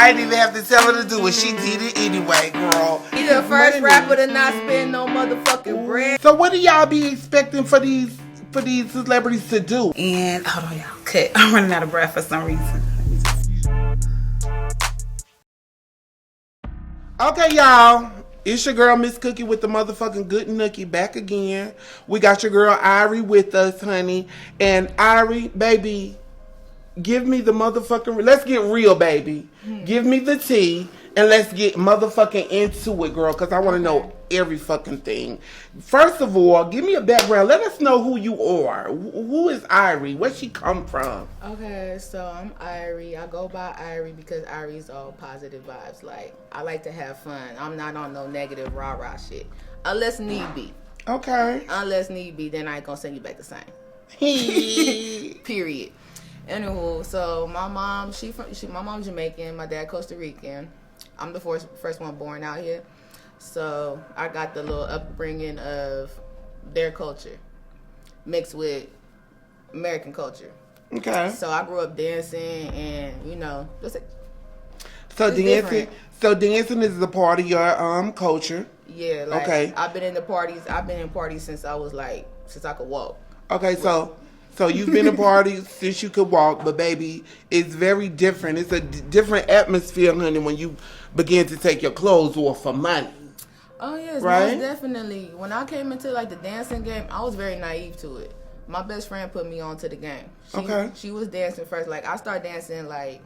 I didn't even have to tell her to do it. She did it anyway, girl. He the first rapper to not spend no motherfucking bread. So what do y'all be expecting for these celebrities to do? And hold on, y'all. Okay, I'm running out of breath for some reason. Okay, y'all. It's your girl, Miss Cookie, with the motherfucking good nookie back again. We got your girl, Irie, with us, honey. And Irie, baby, give me the motherfucking... Let's get real, baby. Give me the tea, and let's get motherfucking into it, girl, because I want to know every fucking thing. First of all, give me a background. Let us know who you are. Who is Irie? Where she come from? Okay, so I'm Irie. I go by Irie because Irie's all positive vibes. Like, I like to have fun. I'm not on no negative rah-rah shit. Unless need be. Okay. Unless need be, then I ain't gonna send you back the same. Period. Anywho, so my mom, my mom's Jamaican, my dad Costa Rican. I'm the first one born out here. So I got the little upbringing of their culture mixed with American culture. Okay. So I grew up dancing and, So dancing, different. dancing is a part of your culture. Yeah, like okay. I've been in parties since I could walk. Okay, so you've been in parties since you could walk, but baby, it's very different. It's a different atmosphere, honey, when you begin to take your clothes off for money. Oh yes, right? Most definitely. When I came into like the dancing game, I was very naive to it. My best friend put me on to the game. She was dancing first. Like I started dancing like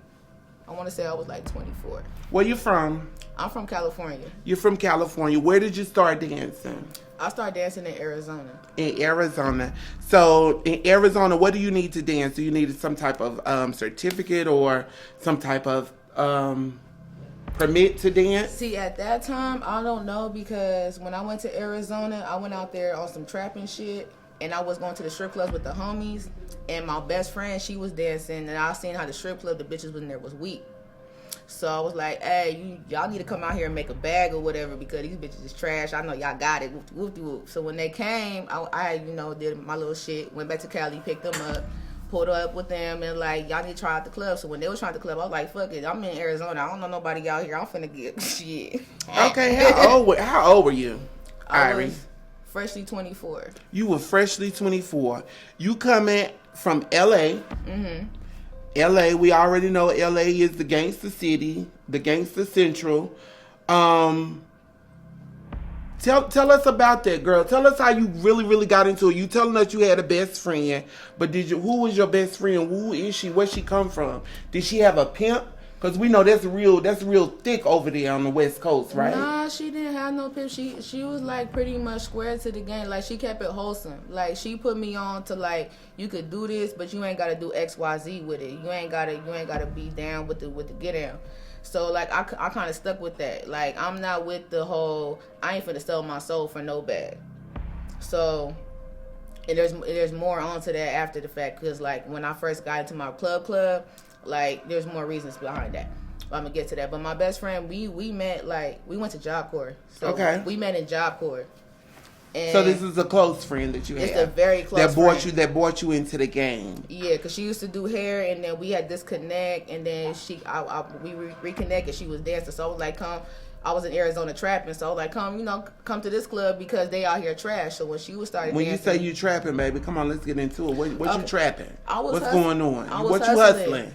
I want to say I was like 24. Where you from? I'm from California. You're from California. Where did you start dancing? I started dancing in Arizona. In Arizona. So in Arizona, what do you need to dance? Do you need some type of certificate or some type of permit to dance? See, at that time, I don't know because when I went to Arizona, I went out there on some trapping shit. And I was going to the strip clubs with the homies. And my best friend, she was dancing. And I seen how the strip club, the bitches was in there was weak. So I was like, hey, y'all need to come out here and make a bag or whatever because these bitches is trash. I know y'all got it. Whoop-de-whoop. So when they came, I did my little shit. Went back to Cali, picked them up, pulled up with them, and like, y'all need to try out the club. So when they was trying out the club, I was like, fuck it. I'm in Arizona. I don't know nobody out here. I'm finna get shit. Okay, how old were you, Irie? Was freshly 24. You were freshly 24. You coming from L.A. Mm-hmm. L.A., we already know L.A. is the gangster city, the gangster central. Tell us about that, girl. Tell us how you really, really got into it. You telling us you had a best friend, but who was your best friend? Who is she? Where she come from? Did she have a pimp? Because we know that's real thick over there on the West Coast, right? Nah, she didn't have no pimp. She was like pretty much square to the game. Like she kept it wholesome. Like she put me on to like you could do this, but you ain't gotta do X, Y, Z with it. You ain't gotta be down with the get down. So like I kind of stuck with that. Like I'm not with the whole I ain't finna sell my soul for no bag. So and there's more onto that after the fact because like when I first got into my club. Like, there's more reasons behind that. But I'm going to get to that. But my best friend, we met, like, we went to Job Corps. So okay. We met in Job Corps. And so this is a close friend that you have. It's a very close friend. That brought you into the game. Yeah, because she used to do hair, and then we had disconnect, and then we reconnected. She was dancing. So I was like, come. I was in Arizona trapping, so I was like, come to this club because they out here trash. So when she was starting when dancing. You say you trapping, baby, come on, let's get into it. What you trapping? What's going on? What you hustling?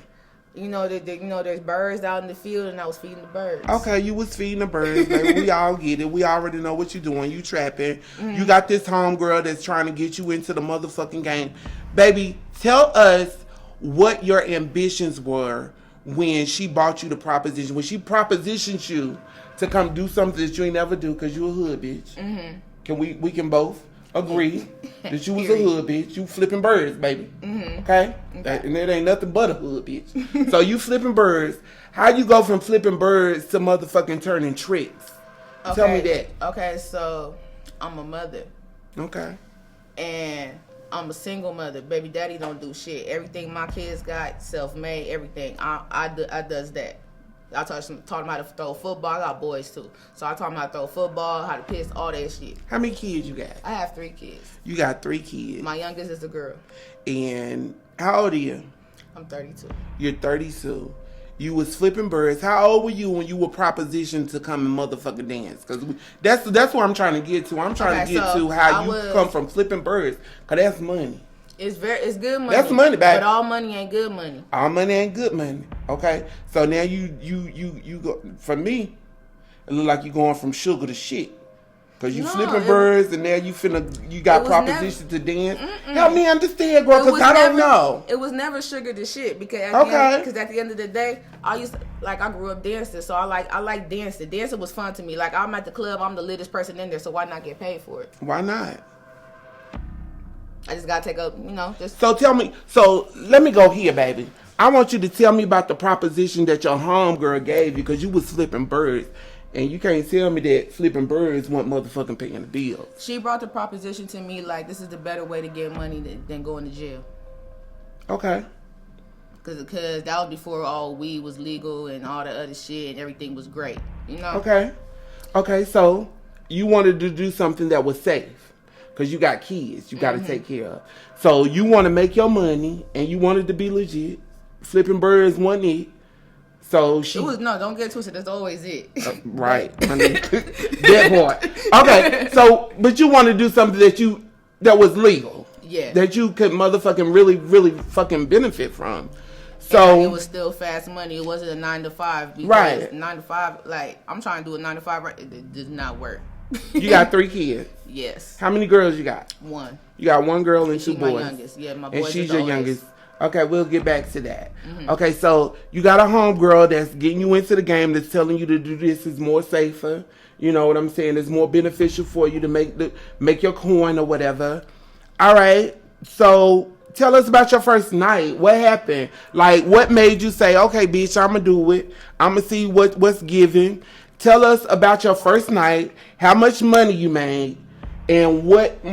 There's birds out in the field, and I was feeding the birds. Okay, you was feeding the birds, baby. We all get it. We already know what you're doing. You trapping. Mm-hmm. You got this homegirl that's trying to get you into the motherfucking game. Baby, tell us what your ambitions were when she bought you the proposition. When she propositioned you to come do something that you ain't never do because you a hood bitch. Mm-hmm. Can we can both agree that you was a hood bitch. You flipping birds, baby. Mm-hmm. Okay? And it ain't nothing but a hood bitch. So you flipping birds. How you go from flipping birds to motherfucking turning tricks? Okay. Tell me that. Okay, so I'm a mother. Okay. And I'm a single mother. Baby daddy don't do shit. Everything my kids got, self-made, everything. I does that. I taught them how to throw football. I got boys too. So I taught them how to throw football, how to piss, all that shit. How many kids you got? I have 3 kids. You got 3 kids. My youngest is a girl. And how old are you? I'm 32. You're 32. You was flipping birds. How old were you when you were propositioned to come and motherfucking dance? Because that's what I'm trying to get to. I'm trying to get to how you come from flipping birds. Because that's money. It's good money. That's money, baby. But all money ain't good money. All money ain't good money. Okay? So now you go, for me, it look like you going from sugar to shit. Cause you flipping birds and now you got propositions to dance. Help me understand, girl, cause I don't know. It was never sugar to shit because at the end of the day, I grew up dancing, so I like dancing. Dancing was fun to me. Like I'm at the club, I'm the littest person in there, so why not get paid for it? Why not? I just gotta take up, just. So tell me. So let me go here, baby. I want you to tell me about the proposition that your homegirl gave you because you was flipping birds. And you can't tell me that flipping birds want motherfucking paying the bills. She brought the proposition to me like this is the better way to get money than going to jail. Okay. Because that was before all weed was legal and all the other shit and everything was great, Okay, so you wanted to do something that was safe. Because you got kids you got to take care of. So you want to make your money and you wanted to be legit. Flipping birds wasn't it. So she don't get twisted. That's always it. Right. I mean, that part. Okay. So, but you want to do something that was legal. Yeah. That you could motherfucking really, really fucking benefit from. So it was still fast money. It wasn't a 9 to 5. Because right. 9 to 5, like I'm trying to do a 9 to 5. Right, it does not work. You got 3 kids. Yes. How many girls you got? 1. You got 1 girl and 2 boys. My youngest. Yeah, my boys. And she's your youngest. Okay, we'll get back to that. Mm-hmm. Okay, so you got a homegirl that's getting you into the game, that's telling you to do this is more safer. You know what I'm saying? It's more beneficial for you to make your coin or whatever. All right, so tell us about your first night. What happened? Like, what made you say, okay, bitch, I'm going to do it. I'm going to see what's given. Tell us about your first night, how much money you made, and at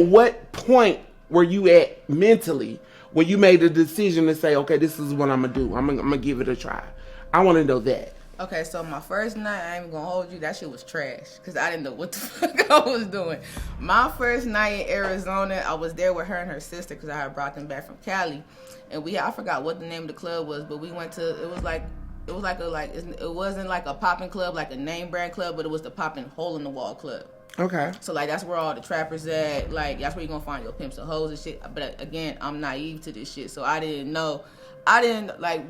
what point were you at mentally when you made the decision to say, okay, this is what I'm going to do. I'm going to give it a try. I want to know that. Okay, so my first night, I ain't even going to hold you, that shit was trash because I didn't know what the fuck I was doing. My first night in Arizona, I was there with her and her sister because I had brought them back from Cali. And I forgot what the name of the club was, but we went to, it wasn't like a popping club, like a name brand club, but it was the popping hole in the wall club. Okay. So, like, that's where all the trappers at. Like, that's where you're going to find your pimps and hoes and shit. But, again, I'm naive to this shit. So, like,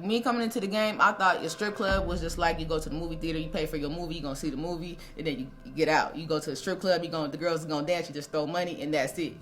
me coming into the game, I thought your strip club was just like you go to the movie theater, you pay for your movie, you're going to see the movie, and then you get out. You go to the strip club, the girls are going to dance, you just throw money, and that's it.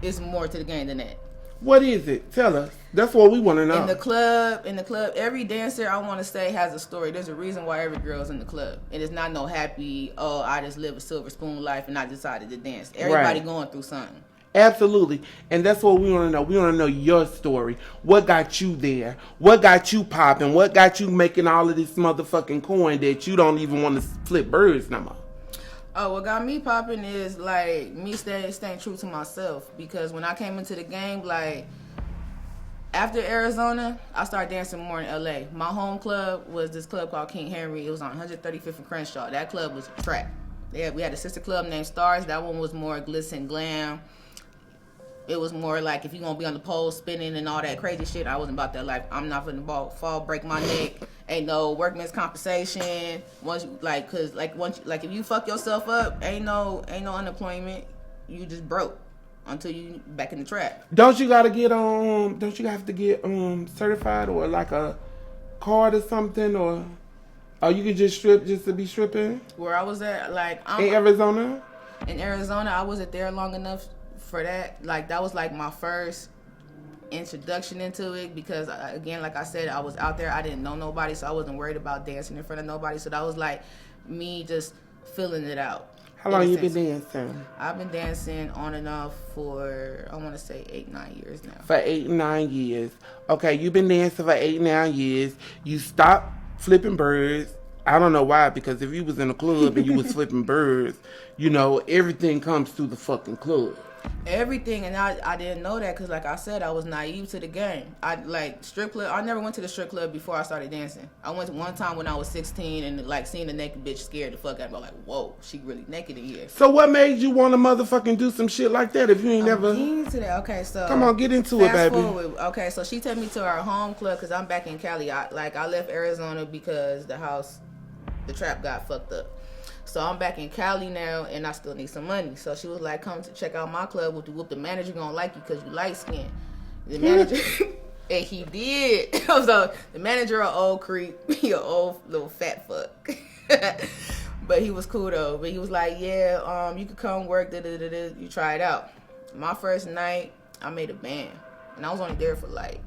It's more to the game than that. What is it? Tell us. That's what we want to know. In the club, every dancer, I want to say, has a story. There's a reason why every girl's in the club. And it's not no happy, I just live a silver spoon life and I decided to dance. Everybody going through something. Absolutely. And that's what we want to know. We want to know your story. What got you there? What got you popping? What got you making all of this motherfucking coin that you don't even want to flip birds no more? Oh, what got me popping is, like, me staying true to myself. Because when I came into the game, like, after Arizona, I started dancing more in L.A. My home club was this club called King Henry. It was on 135th and Crenshaw. That club was trap. We had a sister club named Stars. That one was more glitz and glam. It was more like if you're going to be on the pole spinning and all that crazy shit, I wasn't about that life. I'm not finna fall, break my neck. Ain't no workman's compensation. Once you, if you fuck yourself up, ain't no unemployment. You just broke until you back in the trap. Don't you have to get certified or like a card or something, or you could just strip just to be stripping? Where I was at, in Arizona? In Arizona, I wasn't there long enough for that. Like, that was like my first introduction into it because, again, like I said, I was out there. I didn't know nobody, so I wasn't worried about dancing in front of nobody. So that was like me just filling it out. How long you been dancing? I've been dancing on and off for, I want to say 8-9 years now. For 8-9 years. Okay, you've been dancing for 8-9 years. You stopped flipping birds. I don't know why, because if you was in a club and you was flipping birds, everything comes through the fucking club. Everything, and I didn't know that because, like I said, I was naive to the game. I like strip club. I never went to the strip club before I started dancing. I went one time when I was 16 and like seeing the naked bitch scared the fuck out of me. I'm like, whoa, she really naked in here. So what made you want to motherfucking do some shit like that if you ain't never? Into that. Okay, so come on, get into it, baby. Forward. Okay, so she took me to our home club because I'm back in Cali. I left Arizona because the trap got fucked up. So I'm back in Cali now, and I still need some money. So she was like, come to check out my club with the whoop. The manager gonna like you because you light skinned. The manager, and he did. So the manager an old creep. He an old little fat fuck. But he was cool though. But he was like, yeah, you could come work. You try it out. My first night, I made a band. And I was only there for like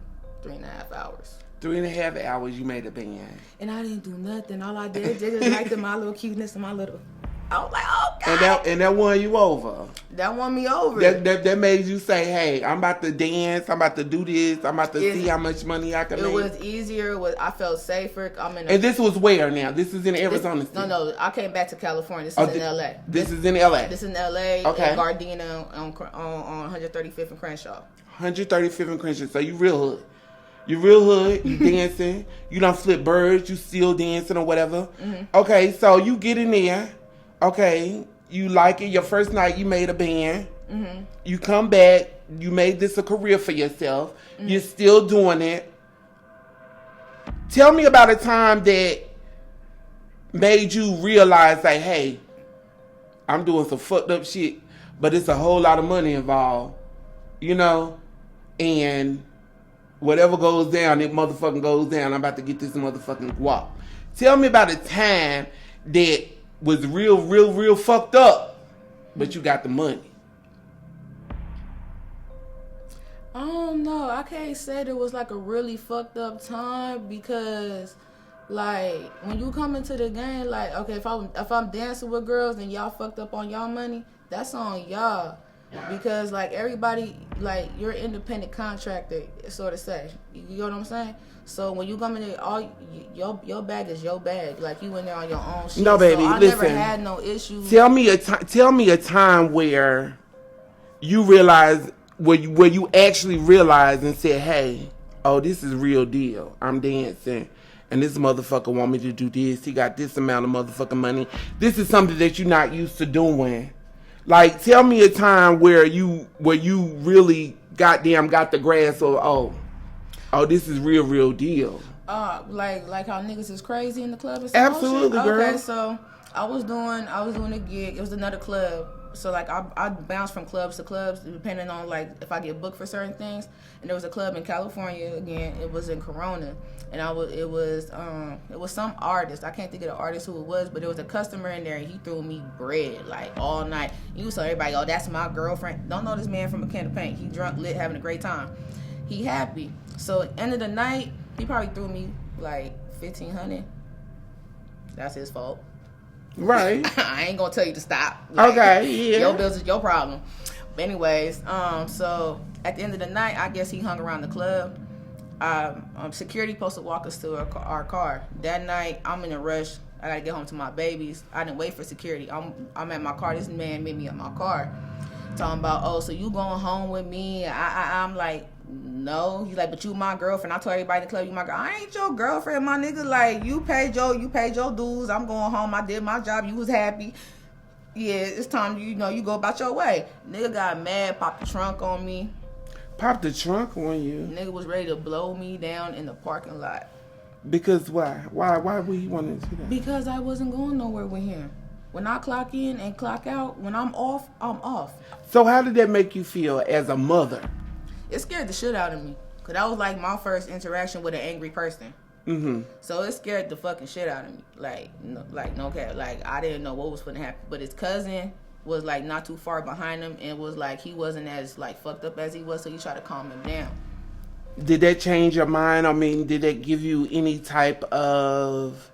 3.5 hours. 3.5 hours you made a band. And I didn't do nothing. All I did just like my little cuteness and my little... I was like, oh, God. And that won you over. That won me over. That made you say, hey, I'm about to dance. I'm about to do this. I'm about to see how much money I can make. It was easier. I felt safer. And this was where now? This is in Arizona. No. I came back to California. This is in L.A. This is in L.A.? This is in L.A. Okay. In Gardena on 135th and Crenshaw. 135th and Crenshaw. So you real hood. You real hood, you dancing, you done flip birds, you still dancing or whatever. Mm-hmm. Okay, so you get in there, okay, you like it, your first night you made a band, mm-hmm. You come back, you made this a career for yourself, mm-hmm. You're still doing it. Tell me about a time that made you realize like, hey, I'm doing some fucked up shit, but it's a whole lot of money involved, you know, and... whatever goes down, it motherfucking goes down. I'm about to get this motherfucking guap. Tell me about a time that was real fucked up, but you got the money. I don't know. I can't say there was like a really fucked up time because, like, when you come into the game, like, okay, if I'm dancing with girls and y'all fucked up on y'all money, that's on y'all. Because like everybody, like you're an independent contractor, sort of say. You know what I'm saying? So when you come in there, all your bag is your bag. Like you in there on your own shit. No, baby, so I listen. never had no issues. Tell me a time where you realized where you actually realized and said, "Hey, oh, this is real deal. I'm dancing." And this motherfucker want me to do this. He got this amount of motherfucking money. This is something that you're not used to doing. Like, tell me a time where you really goddamn got the grasp of, oh, this is real deal. Like how niggas is crazy in the club and stuff. Absolutely, girl. Okay, so I was doing a gig. It was another club. So like I bounce from clubs to clubs depending on like if I get booked for certain things. And there was a club in California again. It was in Corona, and it was some artist. I can't think of the artist who it was, but there was a customer in there, and he threw me bread like all night. You saw everybody, oh, that's my girlfriend. Don't know this man from a can of paint. He drunk, lit, having a great time. He happy. So end of the night, he probably threw me like $1,500. That's his fault. Right. I ain't gonna tell you to stop. Like, okay, yeah. Your bills is your problem. But anyways, so at the end of the night, I guess he hung around the club. Security supposed to walk us to our car. That night, I'm in a rush. I gotta get home to my babies. I didn't wait for security. I'm at my car. This man met me at my car, talking about, oh, so you going home with me? I'm like, no. He's like, but you my girlfriend. I told everybody in the club, you my girl. I ain't your girlfriend, my nigga. Like, you paid your dues. I'm going home. I did my job. You was happy. Yeah, it's time, you go about your way. Nigga got mad, popped the trunk on me. Popped the trunk on you? Nigga was ready to blow me down in the parking lot. Because why? Why would he want to do that? Because I wasn't going nowhere with him. When I clock in and clock out, when I'm off, I'm off. So how did that make you feel as a mother? It scared the shit out of me. Because that was like my first interaction with an angry person. Mm-hmm. So it scared the fucking shit out of me. No cap. Like, I didn't know what was going to happen. But his cousin was, like, not too far behind him. And was, like, he wasn't as, like, fucked up as he was. So he tried to calm him down. Did that change your mind? I mean, did that give you any type of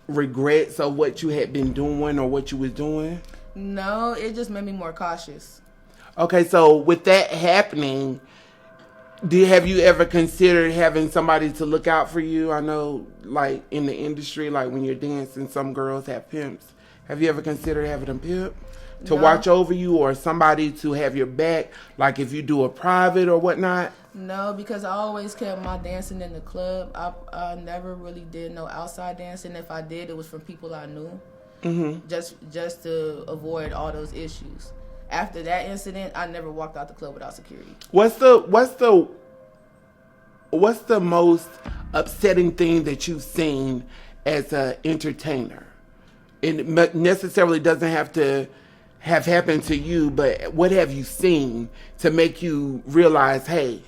regrets of what you had been doing or what you was doing? No, it just made me more cautious. Okay, so with that happening, have you ever considered having somebody to look out for you? I know, like, in the industry, like, when you're dancing, some girls have pimps. Have you ever considered having a pimp? to watch over you, or somebody to have your back, like if you do a private or whatnot? No, because I always kept my dancing in the club. I never really did no outside dancing. If I did, it was from people I knew. Mm-hmm. Just to avoid all those issues. After that incident, I never walked out the club without security. What's the most upsetting thing that you've seen as an entertainer? It necessarily doesn't have to have happened to you, but what have you seen to make you realize, hey,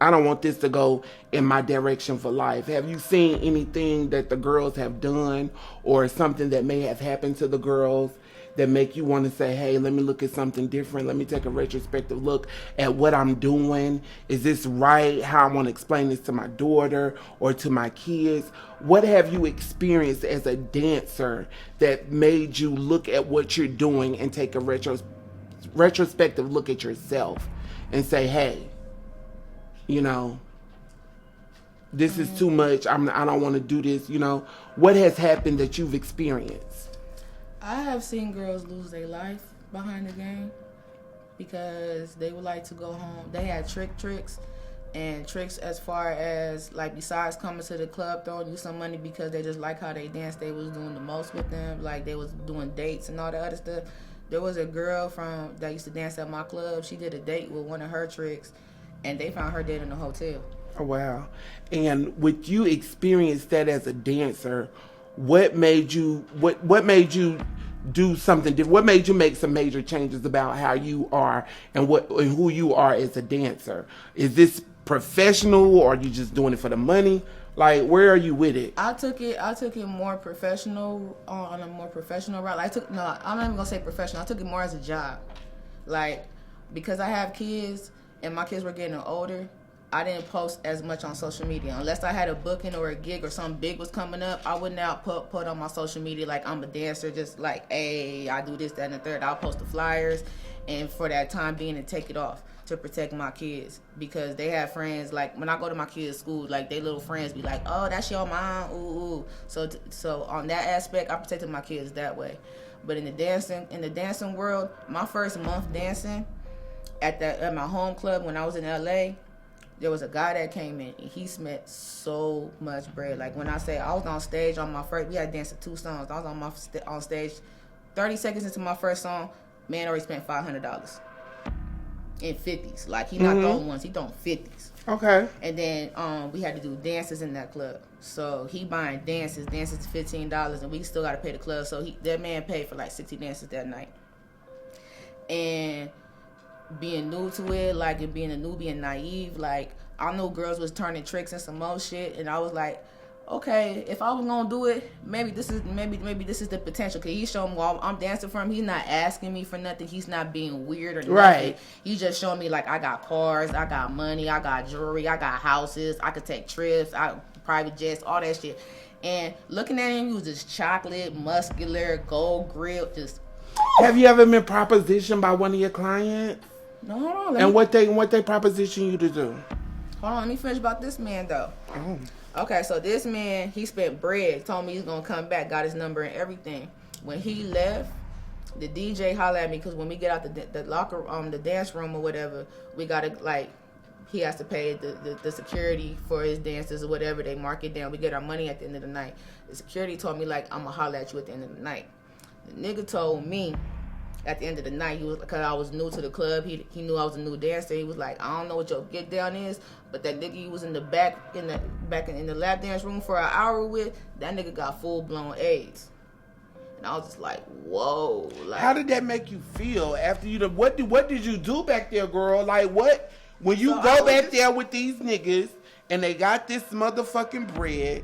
I don't want this to go in my direction for life? Have you seen anything that the girls have done, or something that may have happened to the girls that make you want to say, hey, let me look at something different. Let me take a retrospective look at what I'm doing. Is this right? How I want to explain this to my daughter or to my kids? What have you experienced as a dancer that made you look at what you're doing and take a retrospective look at yourself and say, hey, you know, this is too much. I don't want to do this. You know, what has happened that you've experienced? I have seen girls lose their life behind the game because they would like to go home. They had tricks as far as, like, besides coming to the club throwing you some money because they just like how they dance, they was doing the most with them. Like, they was doing dates and all that other stuff. There was a girl that used to dance at my club. She did a date with one of her tricks, and they found her dead in a hotel. Oh, wow. And with you experience that as a dancer, what made you do something different? What made you make some major changes about how you are and who you are as a dancer? Is this professional, or are you just doing it for the money? Like, where are you with it? I took it more professional, on a more professional route. I'm not even gonna say professional. I took it more as a job, like, because I have kids and my kids were getting older. I didn't post as much on social media unless I had a booking or a gig or something big was coming up. I would not put on my social media like I'm a dancer, just like, hey, I do this, that, and the third. I'll post the flyers, and for that time being, and take it off to protect my kids, because they have friends, like, when I go to my kids' school, like, they little friends be like, oh, that's your mom, ooh. So on that aspect, I protected my kids that way. But in the dancing world, my first month dancing at my home club when I was in LA, there was a guy that came in, and he spent so much bread. Like, when I say I was on stage on my first, we had danced to 2 songs. I was on stage, 30 seconds into my first song, man already spent $500 in 50s. Like, he not throwing ones, he throwing 50s. Okay. And then we had to do dances in that club. So he buying dances $15, and we still got to pay the club. So that man paid for like 60 dances that night. And being new to it, like, and being a newbie and naive, like, I knew girls was turning tricks and some more shit, and I was like, okay, if I was gonna do it, maybe this is the potential. Cause he's showing me while I'm dancing for him, he's not asking me for nothing. He's not being weird or nothing. Right. He's just showing me, like, I got cars, I got money, I got jewelry, I got houses, I could take trips, private jets, all that shit. And looking at him, he was just chocolate, muscular, gold grip, just. Have you ever been propositioned by one of your clients? No, hold on. And what they proposition you to do? Hold on, let me finish about this man though. Oh. Okay, so this man, he spent bread, told me he's gonna come back, got his number and everything. When he left, the DJ hollered at me, because when we get out the locker, the dance room or whatever, we gotta, like, he has to pay the security for his dances or whatever. They mark it down. We get our money at the end of the night. The security told me, like, I'm gonna holler at you at the end of the night. The nigga told me at the end of the night, he was, because I was new to the club, he knew I was a new dancer. He was like, I don't know what your get down is, but that nigga you was in the back in the lap dance room for an hour with, that nigga got full blown AIDS. And I was just like, whoa. Like, how did that make you feel after you? What did you do back there, girl? Like, what? When you go back there with these niggas and they got this motherfucking bread,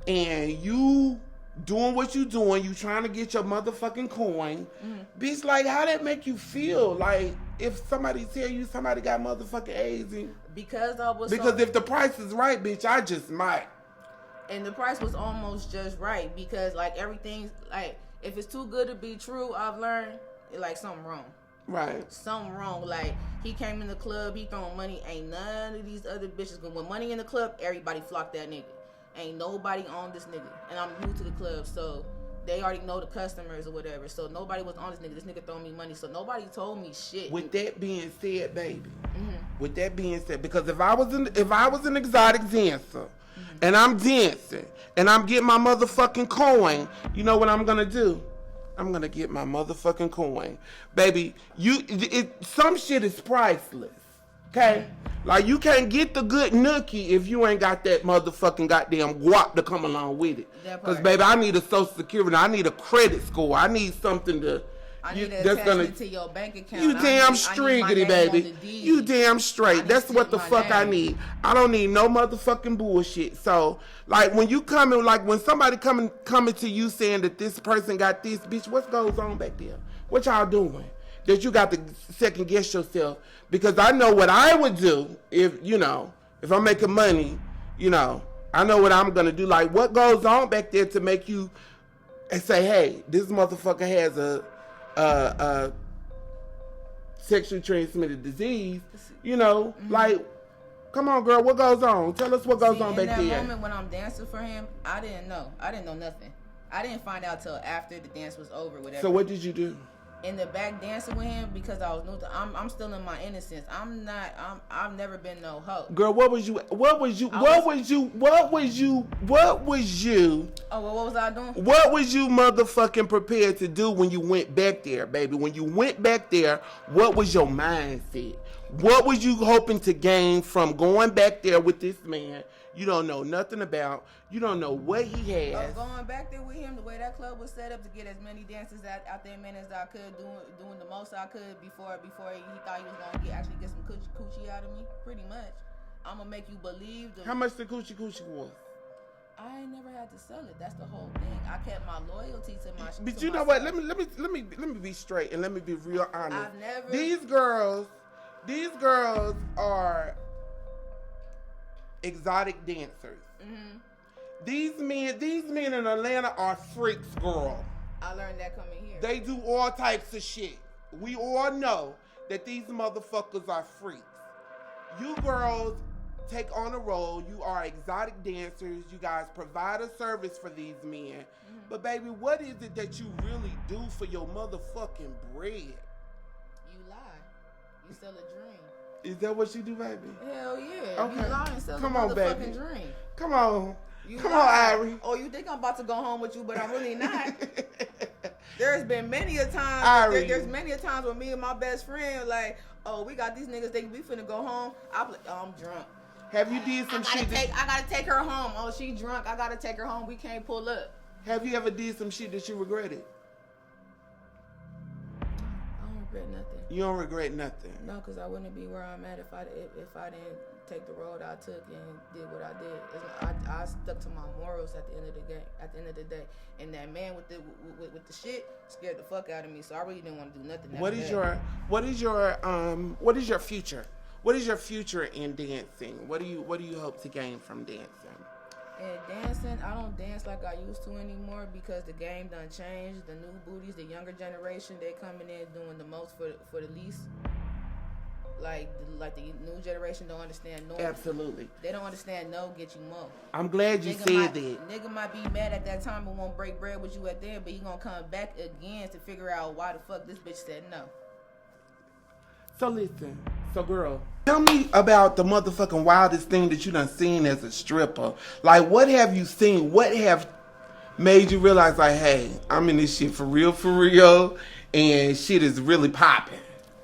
and you doing what you doing, you trying to get your motherfucking coin, bitch, like, how that make you feel? Like, if somebody tell you somebody got motherfucking AIDS, because if the price is right, bitch, I just might. And the price was almost just right, because, like, everything's, like, if it's too good to be true, I've learned, like, something wrong. Right. Something wrong. Like, he came in the club, he throwing money, ain't none of these other bitches, because when money in the club, everybody flocked that nigga. Ain't nobody on this nigga. And I'm new to the club, so they already know the customers or whatever. So nobody was on this nigga. This nigga throwing me money. So nobody told me shit. With that being said, baby. With that being said, because if I was an exotic dancer and I'm dancing and I'm getting my motherfucking coin, you know what I'm gonna do? I'm gonna get my motherfucking coin, baby. Some shit is priceless, okay? Like you can't get the good nookie if you ain't got that motherfucking goddamn guap to come along with it. Cause baby, I need a social security, I need a credit score, I need something to. I need to attach it to your bank account. You damn striggity, baby. You damn straight. That's what the fuck I need. I don't need no motherfucking bullshit. So, like, when you coming, like, when somebody coming to you saying that this person got this, bitch, what goes on back there? What y'all doing? That you got to second guess yourself? Because I know what I would do if I'm making money, I know what I'm going to do. Like, what goes on back there to make you say, hey, this motherfucker has a sexually transmitted disease, like, come on, girl, what goes on? Tell us what goes on back there. In that moment when I'm dancing for him, I didn't know nothing. I didn't find out till after the dance was over, whatever. So what did you do? In the back dancing with him because I was new to. I'm still in my innocence. I've never been no hoe. Girl, what was you? Oh, well, what was you motherfucking prepared to do when you went back there, baby? When you went back there, what was your mindset? What was you hoping to gain from going back there with this man you don't know nothing about? You don't know what he has. Going back there with him, the way that club was set up to get as many dances out there, man, as I could, doing the most I could before he thought he was gonna actually get some coochie out of me. Pretty much, I'm gonna make you believe. How much the coochie was? I ain't never had to sell it. That's the whole thing. I kept my loyalty to my. But you know what? Let me be straight and let me be real honest. These girls are exotic dancers. Mm-hmm. These men in Atlanta are freaks, girl. I learned that coming here. They do all types of shit. We all know that these motherfuckers are freaks. You girls take on a role. You are exotic dancers. You guys provide a service for these men. Mm-hmm. But baby, what is it that you really do for your motherfucking bread? You lie. You sell a dream. Is that what you do, baby? Hell yeah. Okay. You lie and sell Come a on, motherfucking baby. dream. Come on. Come on, Irie. Oh, you think I'm about to go home with you, but I'm really not. There's been many a time. There's many a times where me and my best friend like, oh, we got these niggas think we finna go home. I'm drunk. Have you did some shit? I gotta take her home. Oh, she drunk. I gotta take her home. We can't pull up. Have you ever did some shit that you regretted? I don't regret nothing. You don't regret nothing? No, because I wouldn't be where I'm at if I didn't take the road I took and did what I did. I stuck to my morals at the end of the day. And that man with the shit scared the fuck out of me. So I really didn't want to do nothing. What is your future? What is your future in dancing? What do you hope to gain from dancing? And dancing, I don't dance like I used to anymore because the game done changed. The new booties, the younger generation, they coming in doing the most for the least. Like the new generation don't understand no. Absolutely. They don't understand no get you more. I'm glad you said that. Nigga might be mad at that time and won't break bread with you at there, but he gonna come back again to figure out why the fuck this bitch said no. So listen, girl, tell me about the motherfucking wildest thing that you done seen as a stripper. Like, what have you seen? What have made you realize, like, hey, I'm in this shit for real, and shit is really popping?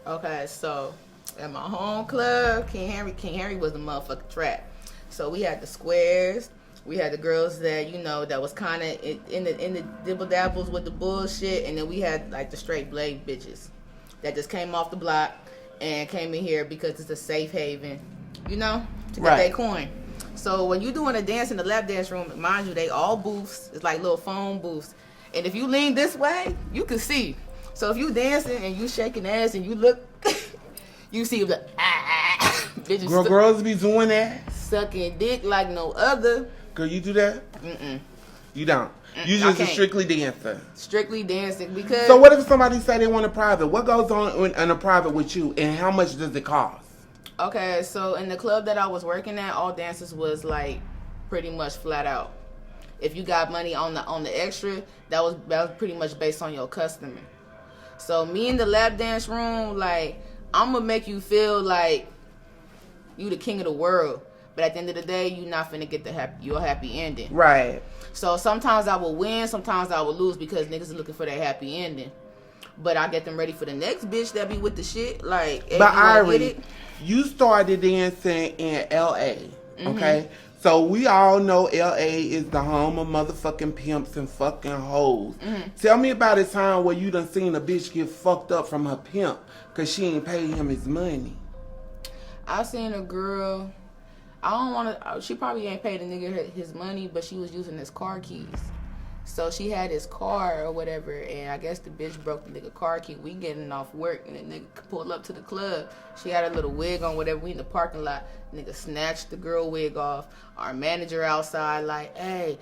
Okay, so at my home club, King Henry was the motherfucking trap. So we had the squares. We had the girls that, that was kind of in the dibble dabbles with the bullshit, and then we had like the straight blade bitches that just came off the block and came in here because it's a safe haven, to get their coin. So when you doing a dance in the lap dance room, mind you, they all booths. It's like little phone booths. And if you lean this way, you can see. So if you dancing and you shaking ass and you look, you see the bitches. Girls be doing that? Sucking dick like no other. Girl, you do that? Mm-mm. You don't? You just a strictly dancer. Strictly dancing because. So what if somebody say they want a private? What goes on in a private with you, and how much does it cost? Okay, so in the club that I was working at, all dances was like pretty much flat out. if you got money on the extra, that was pretty much based on your customer. So me in the lap dance room, like, I'm gonna make you feel like you the king of the world, but at the end of the day, you not finna get your happy ending. Right. So sometimes I will win, sometimes I will lose because niggas are looking for that happy ending. But I get them ready for the next bitch that be with the shit. Like, hey, but Irie, you started dancing in L.A., okay? Mm-hmm. So we all know L.A. is the home of motherfucking pimps and fucking hoes. Mm-hmm. Tell me about a time where you done seen a bitch get fucked up from her pimp because she ain't paid him his money. I seen a girl, I don't want to, she probably ain't paid a nigga his money, but she was using his car keys. So she had his car or whatever, and I guess the bitch broke the nigga car key. We getting off work, and the nigga pulled up to the club. She had a little wig on, whatever. We in the parking lot. Nigga snatched the girl wig off. Our manager outside, like, hey,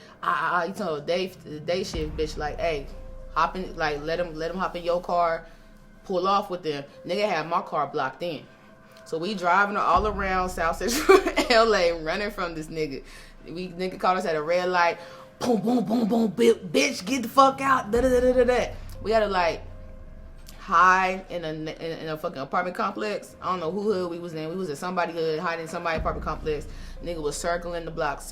you told the day shift bitch, like, hey, hop in, like, let him hop in your car, pull off with them. Nigga had my car blocked in. So we driving all around South Central LA, running from this nigga. Nigga caught us at a red light. Boom, boom, boom, boom, bitch, get the fuck out. Da, da, da, da, da. We had to, like, hide in a fucking apartment complex. I don't know who hood we was in. We was in somebody hood, hiding in somebody's apartment complex. Nigga was circling the block.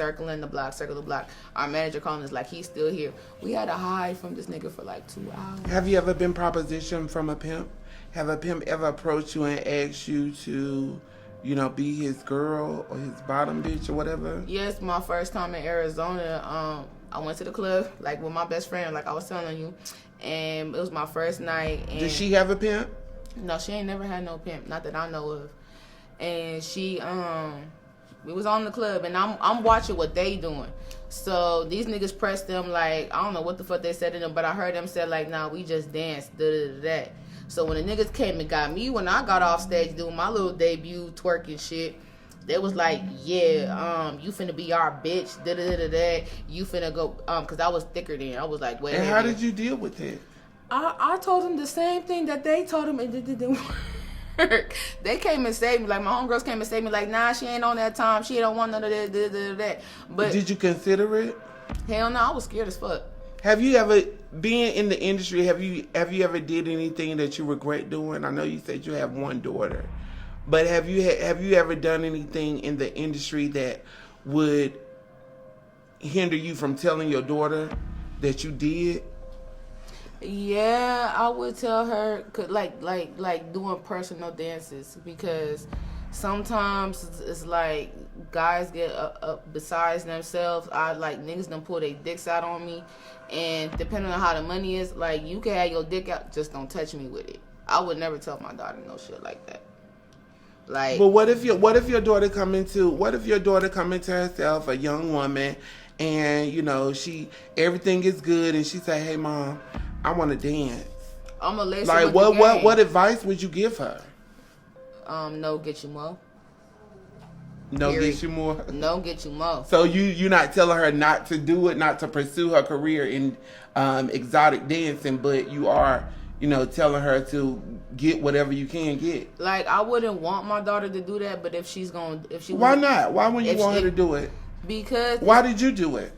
Our manager calling us like he's still here. We had to hide from this nigga for like 2 hours. Have you ever been propositioned from a pimp? Have a pimp ever approached you and asked you to, be his girl or his bottom bitch or whatever? Yes, my first time in Arizona, I went to the club, like, with my best friend, like I was telling you, and it was my first night. And did she have a pimp? No, she ain't never had no pimp, not that I know of. And she, we was on the club, and I'm watching what they doing. So these niggas pressed them, like, I don't know what the fuck they said to them, but I heard them say, like, nah, we just danced, da-da-da-da. So when the niggas came and got me, when I got off stage doing my little debut twerking shit, they was like, yeah, you finna be our bitch, da-da-da-da-da. You finna go, because I was thicker then. I was like, wait. And how did you deal with it? I told them the same thing that they told them, and it didn't work. They came and saved me. Like, my homegirls came and saved me. Like, nah, she ain't on that time. She don't want none of that, da-da-da-da. But did you consider it? Hell no, I was scared as fuck. Have you ever, being in the industry, have you ever did anything that you regret doing? I know you said you have one daughter, but have you ever done anything in the industry that would hinder you from telling your daughter that you did? Yeah, I would tell her, like doing personal dances, because sometimes it's like guys get up besides themselves. Niggas done pull their dicks out on me, and depending on how the money is, like, you can have your dick out, just don't touch me with it. I would never tell my daughter no shit like that. Like, but what if your daughter come into herself, a young woman, and everything is good, and she say, hey mom, I want to dance. I'm gonna lace like, her with the game. What advice would you give her? No, get you more. No, get you more. No, get you more. So you're not telling her not to do it, not to pursue her career in exotic dancing, but you are, telling her to get whatever you can get. Like, I wouldn't want my daughter to do that, but why not? Why wouldn't you want her to do it? Because why did you do it?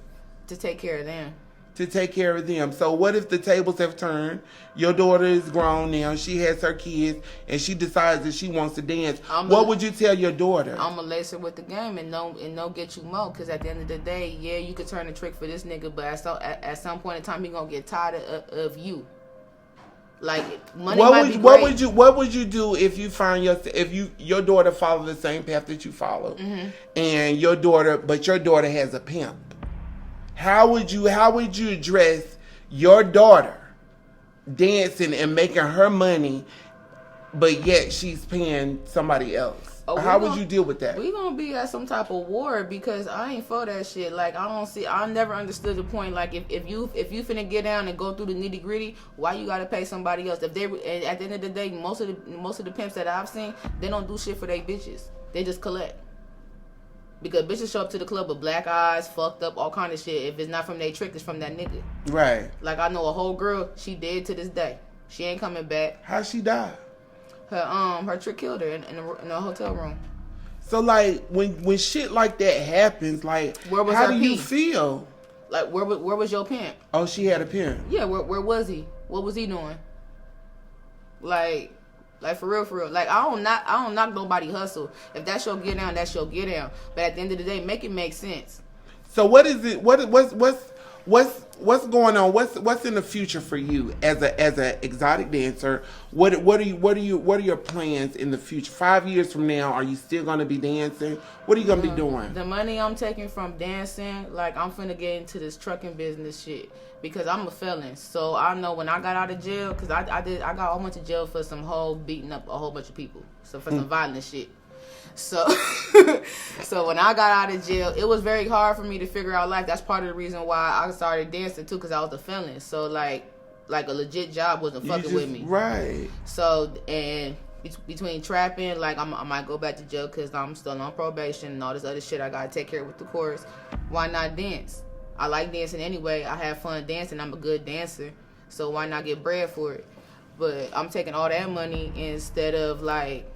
To take care of them. To take care of them. So what if the tables have turned? Your daughter is grown now. She has her kids, and she decides that she wants to dance. What would you tell your daughter? I'm gonna lace her with the game and no get you more. Because at the end of the day, yeah, you could turn the trick for this nigga, but at some point in time, he gonna get tired of you. Like, money might be great. What would you do if you find your daughter follow the same path that you follow, mm-hmm. and your daughter has a pimp? How would you address your daughter dancing and making her money, but yet she's paying somebody else? How would you deal with that? We gonna be at some type of war, because I ain't for that shit. Like, I never understood the point. Like, if you finna get down and go through the nitty gritty, why you gotta pay somebody else? If they, and at the end of the day, most of the pimps that I've seen, they don't do shit for their bitches. They just collect. Because bitches show up to the club with black eyes, fucked up, all kind of shit. If it's not from their trick, it's from that nigga. Right. Like, I know a whole girl, she dead to this day. She ain't coming back. How'd she die? Her trick killed her in a hotel room. So, like, when shit like that happens, like, how do you feel? Like, where was your pimp? Oh, she had a pimp. Yeah, where was he? What was he doing? Like for real. Like, I don't knock nobody hustle. If that's your get down, that's your get down. But at the end of the day, make it make sense. So what is it? What's going on? What's in the future for you as a exotic dancer? What are your plans in the future? 5 years from now, are you still gonna be dancing? What are you gonna be doing? The money I'm taking from dancing, like, I'm finna get into this trucking business shit because I'm a felon. So I know when I got out of jail, cause I went to jail for some whole beating up a whole bunch of people, so for some violent shit. So, so when I got out of jail, it was very hard for me to figure out life. That's part of the reason why I started dancing too, because I was a felon. So like a legit job wasn't fucking with me. Right. So, and between trapping, like I might go back to jail because I'm still on probation and all this other shit I gotta take care of with the course. Why not dance? I like dancing anyway. I have fun dancing. I'm a good dancer. So why not get bread for it? But I'm taking all that money instead of like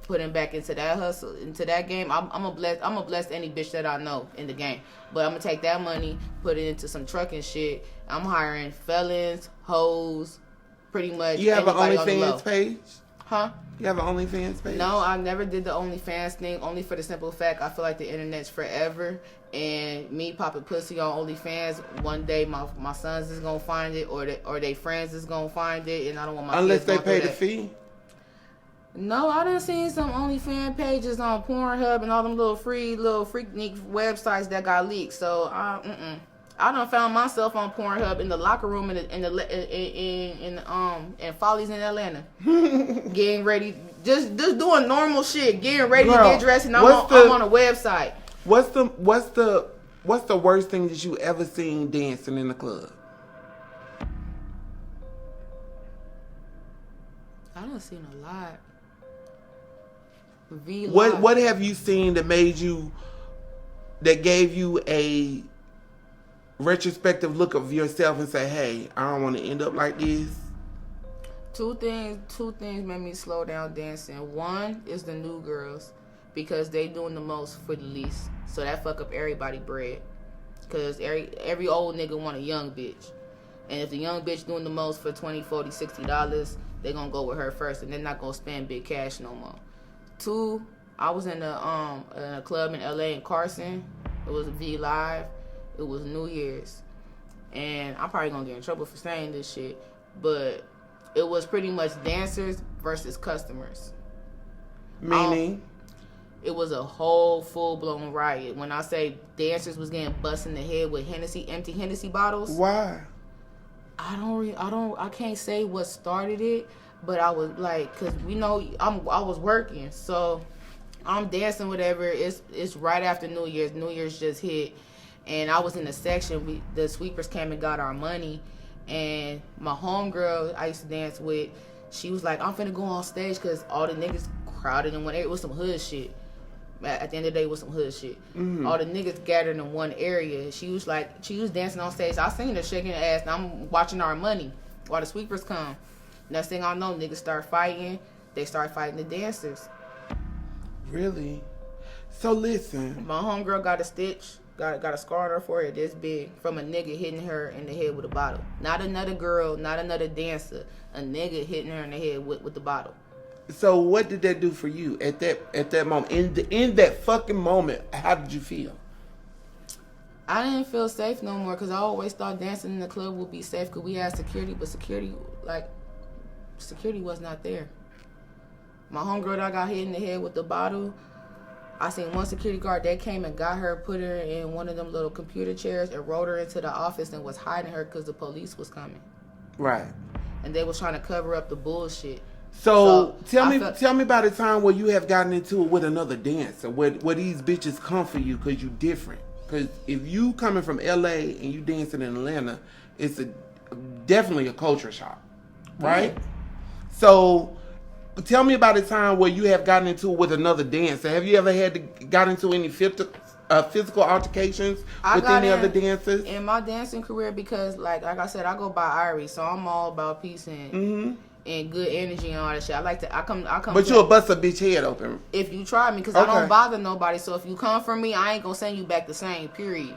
putting back into that hustle, into that game. I'm a blessed any bitch that I know in the game. But I'm gonna take that money, put it into some trucking shit. I'm hiring felons, hoes, pretty much. You have an anybody OnlyFans page? Huh? You have an OnlyFans page? No, I never did the OnlyFans thing, only for the simple fact I feel like the internet's forever. And me popping pussy on OnlyFans, one day my sons is gonna find it, or they friends is gonna find it, and I don't want my unless kids they going pay through the that. fee. No, I done seen some OnlyFans pages on Pornhub and all them little freaknik websites that got leaked. So I done found myself on Pornhub in the locker room in Follies in Atlanta, getting ready, just doing normal shit, getting ready to get dressed, and I'm on a website. What's the worst thing that you ever seen dancing in the club? I done seen a lot. What have you seen that gave you a retrospective look of yourself and say, hey, I don't want to end up like this? Two things made me slow down dancing. One is the new girls, because they doing the most for the least. So that fuck up everybody bread. Because every old nigga want a young bitch. And if the young bitch doing the most for $20, $40, $60, they gonna go with her first, and they're not gonna spend big cash no more. Two, I was in a club in LA in Carson. It was a V Live. It was New Year's. And I'm probably gonna get in trouble for saying this shit, but it was pretty much dancers versus customers. Meaning? It was a whole full-blown riot. When I say dancers was getting bust in the head with empty Hennessy bottles. Why? I can't say what started it, but I was like, cause I was working, so I'm dancing, whatever. It's right after New Year's. New Year's just hit, and I was in the section. The sweepers came and got our money, and my homegirl I used to dance with, she was like, I'm finna go on stage, cause all the niggas crowded and it was some hood shit. At the end of the day, it was some hood shit. Mm-hmm. All the niggas gathered in one area. She was dancing on stage. I seen her shaking her ass, and I'm watching our money while the sweepers come. Next thing I know, niggas start fighting. They start fighting the dancers. Really? So listen. My homegirl got a stitch, got a scar on her forehead this big from a nigga hitting her in the head with a bottle. Not another girl, not another dancer. A nigga hitting her in the head with the bottle. So what did that do for you at that moment? In that fucking moment, how did you feel? I didn't feel safe no more, because I always thought dancing in the club would be safe because we had security, but security was not there. My homegirl that got hit in the head with the bottle, I seen one security guard that came and got her, put her in one of them little computer chairs and rolled her into the office and was hiding her because the police was coming. Right. And they was trying to cover up the bullshit. So tell me about a time where you have gotten into it with another dancer, where these bitches come for you because you different. Because if you coming from LA and you dancing in Atlanta, it's definitely a culture shock, right? So tell me about a time where you have gotten into it with another dancer. Have you ever got into any physical altercations with any other dancers? In my dancing career, because like I said, I go by Irie, so I'm all about peace and good energy and all that shit. I come. But you'll bust a bitch head open if you try me, because I don't bother nobody. So if you come for me, I ain't gonna send you back the same. Period.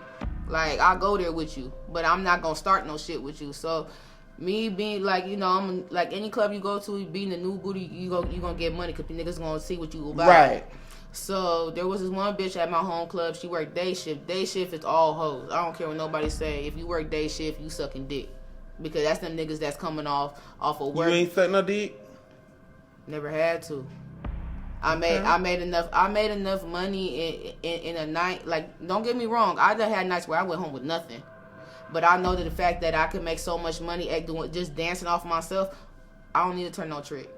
Like, I'll go there with you, but I'm not gonna start no shit with you. So, me being like, you know, I'm like any club you go to, being the new booty, you gonna get money because niggas gonna see what you about. Right. So there was this one bitch at my home club. She worked day shift. Day shift is all hoes. I don't care what nobody say. If you work day shift, you sucking dick, because that's them niggas that's coming off of work. You ain't sucking no dick. Never had to. I made enough money in a night. Like, don't get me wrong, I done had nights where I went home with nothing, but I know that the fact that I could make so much money at doing just dancing off myself, I don't need to turn no trick.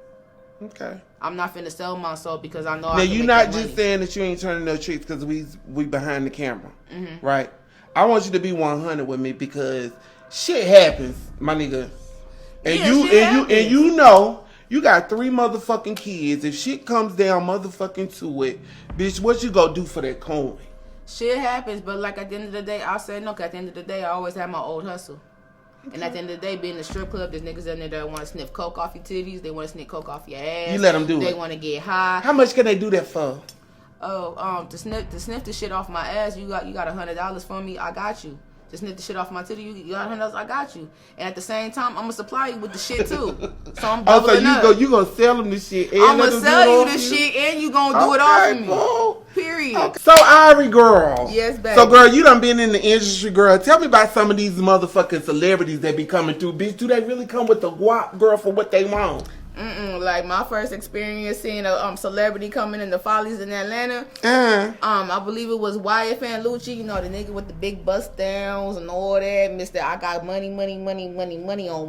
Okay. I'm not finna sell myself because I know. Now, you're not just saying that you ain't turning no tricks because we behind the camera, right? I want you to be 100 with me because shit happens, my nigga, and you know. You got 3 motherfucking kids. If shit comes down motherfucking to it, bitch, what you gonna do for that coin? Shit happens, but like at the end of the day, I'll say no, 'cause at the end of the day, I always have my old hustle. Okay. And at the end of the day, being in the strip club, there's niggas in there that want to sniff coke off your titties. They want to sniff coke off your ass. You let them do it. They want to get high. How much can they do that for? Oh, to sniff the shit off my ass, you got $100 for me. I got you. To sniff the shit off my titty, you got $100. I got you. And at the same time, I'm gonna supply you with the shit too. So I'm doubling up. You gonna sell them this shit? And I'm gonna sell you the shit, and you gonna do it off of me. Bro. Period. Okay. So Irie, girl. Yes, baby. So girl, you done been in the industry, girl. Tell me about some of these motherfucking celebrities that be coming through, bitch. Do they really come with the guap, girl, for what they want? Like my first experience seeing a celebrity coming in the Follies in Atlanta. I believe it was Wyatt Lucci, you know, the nigga with the big bust downs and all that. Mr. I got money on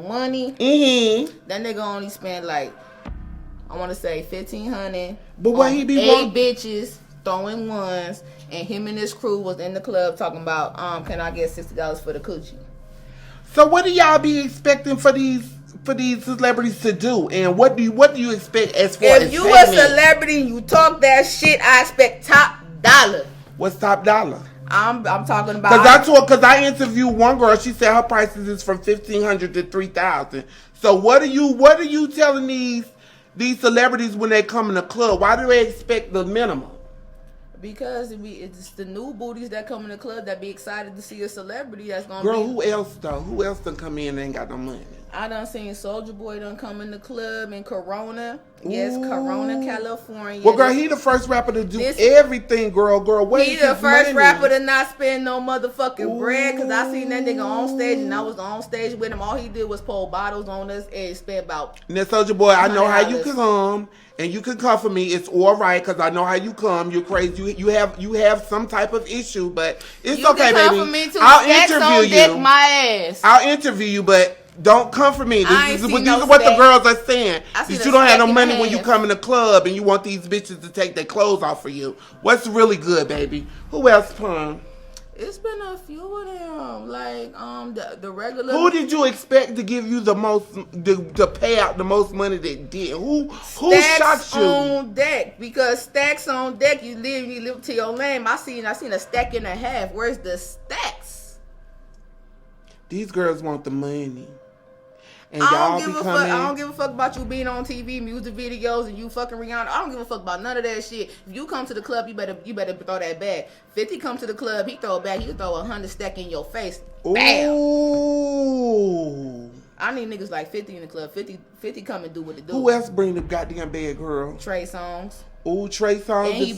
money. That nigga only spent like, I want to say $1,500. But what he be 8 bitches throwing ones, and him and his crew was in the club talking about, can I get $60 for the coochie? So what do y'all be expecting for these celebrities to do, and what do you expect as far as if you a celebrity and you talk that shit, I expect top dollar. What's top dollar? I'm talking about because I interviewed one girl. She said her prices is from $1,500 to $3,000. So what are you telling these celebrities when they come in the club? Why do they expect the minimum? Because it's the new booties that come in the club that be excited to see a celebrity that's gonna Girl, who else though? Who else done come in and ain't got no money? I done seen Soulja Boy done come in the club in Corona. Yes, Corona, California. Well, girl, he the first rapper to do everything, girl. Where he the first rapper to not spend no motherfucking bread, because I seen that nigga on stage and I was on stage with him. All he did was pour bottles on us and spent about. Now, Soulja Boy, I know how you come. And you can come for me. It's all right because I know how you come. You're crazy. You have some type of issue, but it's you okay, can baby. Come for me too. I'll interview you. Dick my ass. I'll interview you, but don't come for me. These are what the girls are saying. That you don't have no money when you come in the club and you want these bitches to take their clothes off for you. What's really good, baby? Who else, Pun? It's been a few of them, like the regular. Who did you expect to give you the most, to pay out the most money that did? Who Stacks shot you? On deck, because stacks on deck, you live to your lane. I seen a stack and a half. Where's the stacks? These girls want the money. And I don't give a fuck about you being on TV, music videos, and you fucking Rihanna. I don't give a fuck about none of that shit. If you come to the club, you better throw that back. 50 come to the club, he throw it back. You throw 100 stack in your face. Bam. Ooh. I need niggas like 50 in the club. 50 come and do what they do. Who else bring the goddamn bad girl? Trey Songz. Ooh, Trey Songz. And he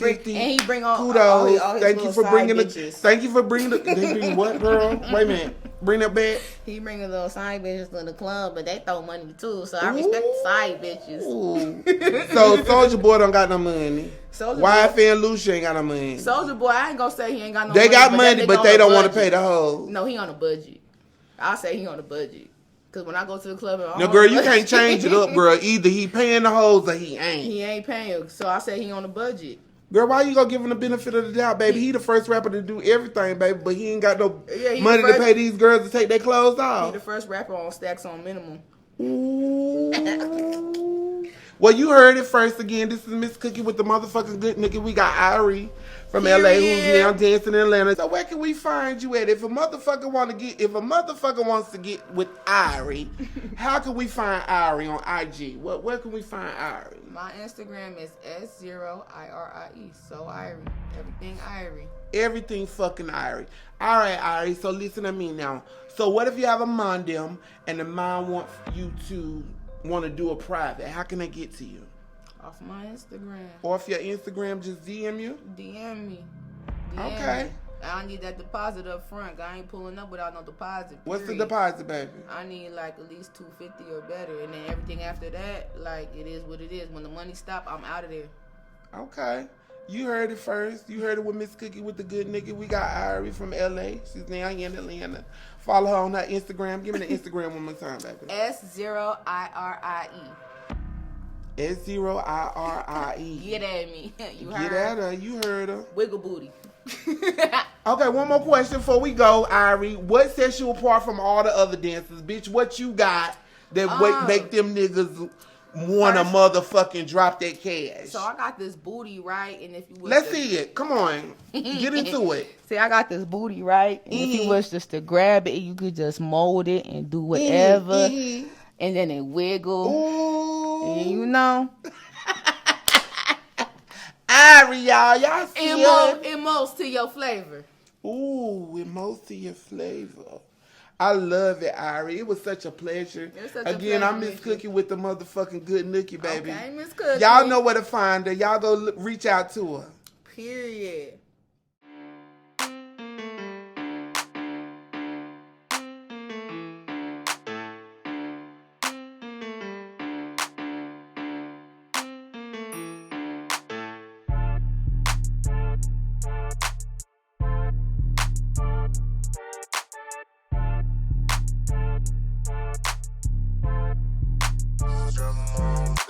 bring all kudos. All his Thank you for bringing bitches. Thank you for bringing the. They bring what, girl? Wait a minute. Bring that back. He bringing little side bitches to the club, but they throw money too. So I respect the side bitches. So Soulja Boy don't got no money. Wyatt Lucci ain't got no money. Soulja Boy, I ain't gonna say he ain't got no money. They got money, but they don't want to pay the hoes. No, he on a budget. I say he on a budget. Cause when I go to the club, no, girl, you can't change it up, girl. Either he paying the hoes or he ain't. He ain't paying, so I say he on a budget. Girl, why you gonna give him the benefit of the doubt, baby? He the first rapper to do everything, baby, but he ain't got no money to pay these girls to take their clothes off. He the first rapper on stacks on minimum. Ooh. Well, you heard it first again. This is Miss Cookie with the motherfucking good nigga. We got Irie from LA who's now dancing in Atlanta. So where can we find you at? If a motherfucker wants to get with Irie, how can we find Irie on IG? Where can we find Irie? My Instagram is S0IRIE. So Irie. Everything Irie. Everything fucking Irie. All right, Irie. So listen to me now. So what if you have a mondem and the mind wants you to want to do a private? How can they get to you? Off my Instagram. Or if your Instagram just DM you? DM me. Okay. Me. I need that deposit up front. I ain't pulling up without no deposit. What's the period. deposit, baby? I need like at least $250 or better, and then everything after that, like it is what it is. When the money stop, I'm out of there. Okay. You heard it first. You heard it with Miss Cookie with the good nigga. We got Irie from LA. She's now in Atlanta. Follow her on her Instagram. Give me the Instagram one more time, baby. S0IRIE. S0IRIE. Get at me. You heard Get at her. You heard her. Wiggle booty. Okay, one more question before we go, Irie. What sets you apart from all the other dancers? Bitch, what you got that make them niggas wanna motherfucking drop that cash? So I got this booty, right? And if you was Let's see it. Come on. Get into it. See, I got this booty, right? And if you was just to grab it, you could just mold it and do whatever. And then it wiggle. Ooh. And you know. Irie, y'all see it? It molds to your flavor. Ooh, it molds to your flavor. I love it, Irie. It was such a pleasure. Again, I'm Miss Cookie with the motherfucking good nookie, baby. Okay, Miss Cookie. Y'all know where to find her. Y'all go reach out to her. Period. Soulja Boy.